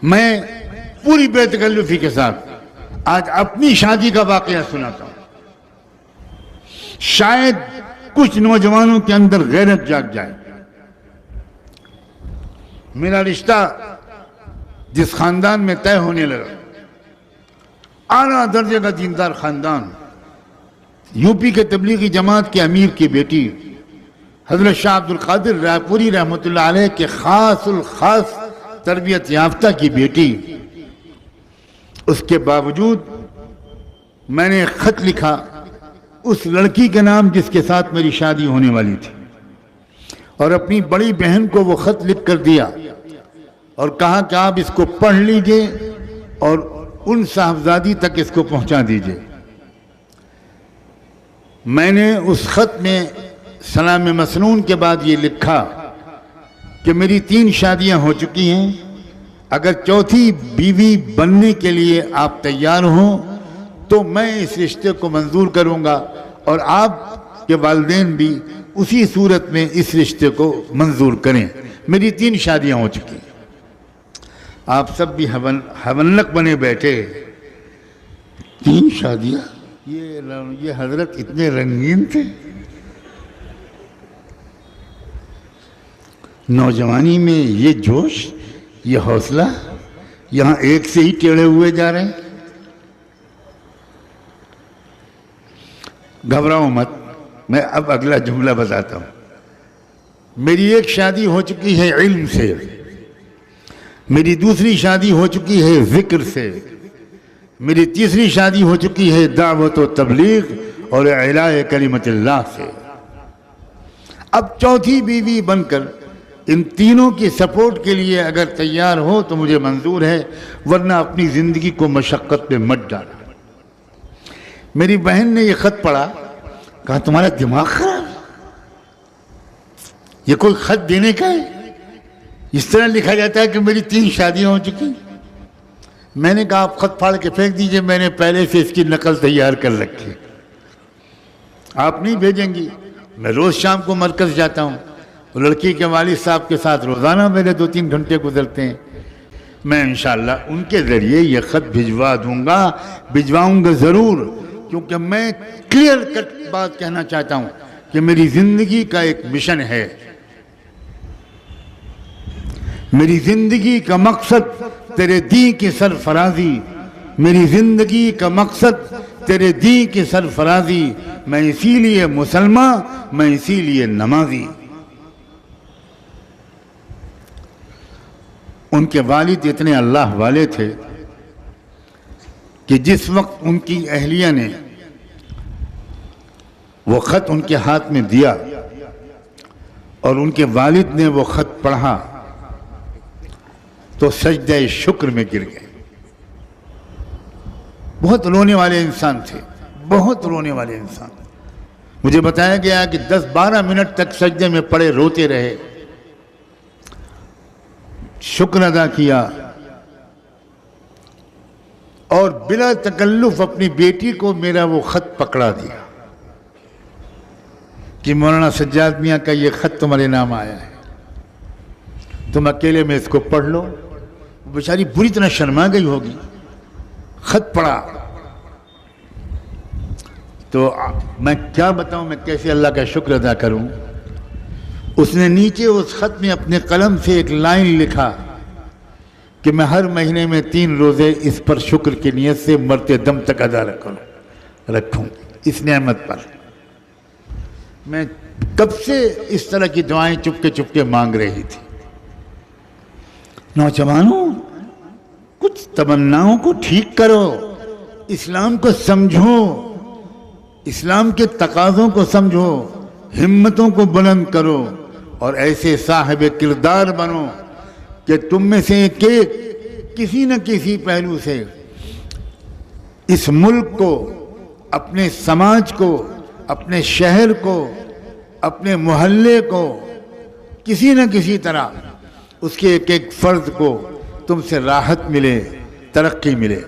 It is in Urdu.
میں پوری بے تکلفی کے ساتھ آج اپنی شادی کا واقعہ سناتا ہوں، شاید کچھ نوجوانوں کے اندر غیرت جاگ جائے۔ میرا رشتہ جس خاندان میں طے ہونے لگا، اعلیٰ درجے کا دیندار خاندان، یو پی کے تبلیغی جماعت کے امیر کی بیٹی حضرت شاہ عبد القادر رائے پوری رحمۃ اللہ علیہ کے خاص الخاص تربیت یافتہ کی بیٹی، اس کے باوجود میں نے خط لکھا اس لڑکی کے نام جس کے ساتھ میری شادی ہونے والی تھی، اور اپنی بڑی بہن کو وہ خط لکھ کر دیا اور کہا کہ آپ اس کو پڑھ لیجئے اور ان صاحبزادی تک اس کو پہنچا دیجئے۔ میں نے اس خط میں سلام مسنون کے بعد یہ لکھا کہ میری 3 شادیاں ہو چکی ہیں، اگر چوتھی بیوی بننے کے لیے آپ تیار ہوں تو میں اس رشتے کو منظور کروں گا، اور آپ کے والدین بھی اسی صورت میں اس رشتے کو منظور کریں۔ میری 3 شادیاں ہو چکی ہیں۔ آپ سب بھی حونلق بنے بیٹھے، 3 شادیاں؟ یہ حضرت اتنے رنگین تھے؟ نوجوانی میں یہ جوش، یہ حوصلہ، یہاں ایک سے ہی ٹیڑھے ہوئے جا رہے ہیں۔ گھبراؤ مت، میں اب اگلا جملہ بتاتا ہوں۔ میری ایک شادی ہو چکی ہے علم سے، میری دوسری شادی ہو چکی ہے ذکر سے، میری تیسری شادی ہو چکی ہے دعوت و تبلیغ اور اعلاء کلمت اللہ سے۔ اب چوتھی بیوی بن کر ان تینوں کی سپورٹ کے لیے اگر تیار ہو تو مجھے منظور ہے، ورنہ اپنی زندگی کو مشقت میں مت ڈالو۔ میری بہن نے یہ خط پڑھا، کہا تمہارا دماغ خراب، یہ کوئی خط دینے کا ہے؟ اس طرح لکھا جاتا ہے کہ میری 3 شادیاں ہو چکی۔ میں نے کہا آپ خط پھاڑ کے پھینک دیجئے، میں نے پہلے سے اس کی نقل تیار کر رکھی، آپ نہیں بھیجیں گی؟ میں روز شام کو مرکز جاتا ہوں، لڑکی کے والد صاحب کے ساتھ روزانہ میرے 2-3 گھنٹے گزرتے ہیں، میں انشاءاللہ ان کے ذریعے یہ خط بھجوا دوں گا، بھجواؤں گا ضرور، کیونکہ میں کلیئر کٹ بات کہنا چاہتا ہوں کہ میری زندگی کا ایک مشن ہے، میری زندگی کا مقصد تیرے دین کی سرفرازی، میری زندگی کا مقصد تیرے دین کی سرفرازی، میں اسی لیے مسلمان، میں اسی لیے نمازی۔ ان کے والد اتنے اللہ والے تھے کہ جس وقت ان کی اہلیہ نے وہ خط ان کے ہاتھ میں دیا اور ان کے والد نے وہ خط پڑھا تو سجدہ شکر میں گر گئے۔ بہت رونے والے انسان تھے، بہت رونے والے انسان۔ مجھے بتایا گیا کہ 10-12 منٹ تک سجدے میں پڑے روتے رہے، شکر ادا کیا اور بلا تکلف اپنی بیٹی کو میرا وہ خط پکڑا دیا کہ مولانا سجاد میاں کا یہ خط تمہارے نام آیا ہے، تم اکیلے میں اس کو پڑھ لو۔ بیچاری بری طرح شرما گئی ہوگی، خط پڑھا تو میں کیا بتاؤں، میں کیسے اللہ کا شکر ادا کروں۔ اس نے نیچے اس خط میں اپنے قلم سے ایک لائن لکھا کہ میں ہر مہینے میں 3 روزے اس پر شکر کی نیت سے مرتے دم تک ادا رکھوں اس نعمت پر۔ میں کب سے اس طرح کی دعائیں چپکے مانگ رہی تھی۔ نوجوانوں، کچھ تمناؤں کو ٹھیک کرو، اسلام کو سمجھو، اسلام کے تقاضوں کو سمجھو، ہمتوں کو بلند کرو اور ایسے صاحب کردار بنو کہ تم میں سے کسی نہ کسی پہلو سے اس ملک کو، اپنے سماج کو، اپنے شہر کو، اپنے محلے کو، کسی نہ کسی طرح اس کے ایک فرد کو تم سے راحت ملے، ترقی ملے۔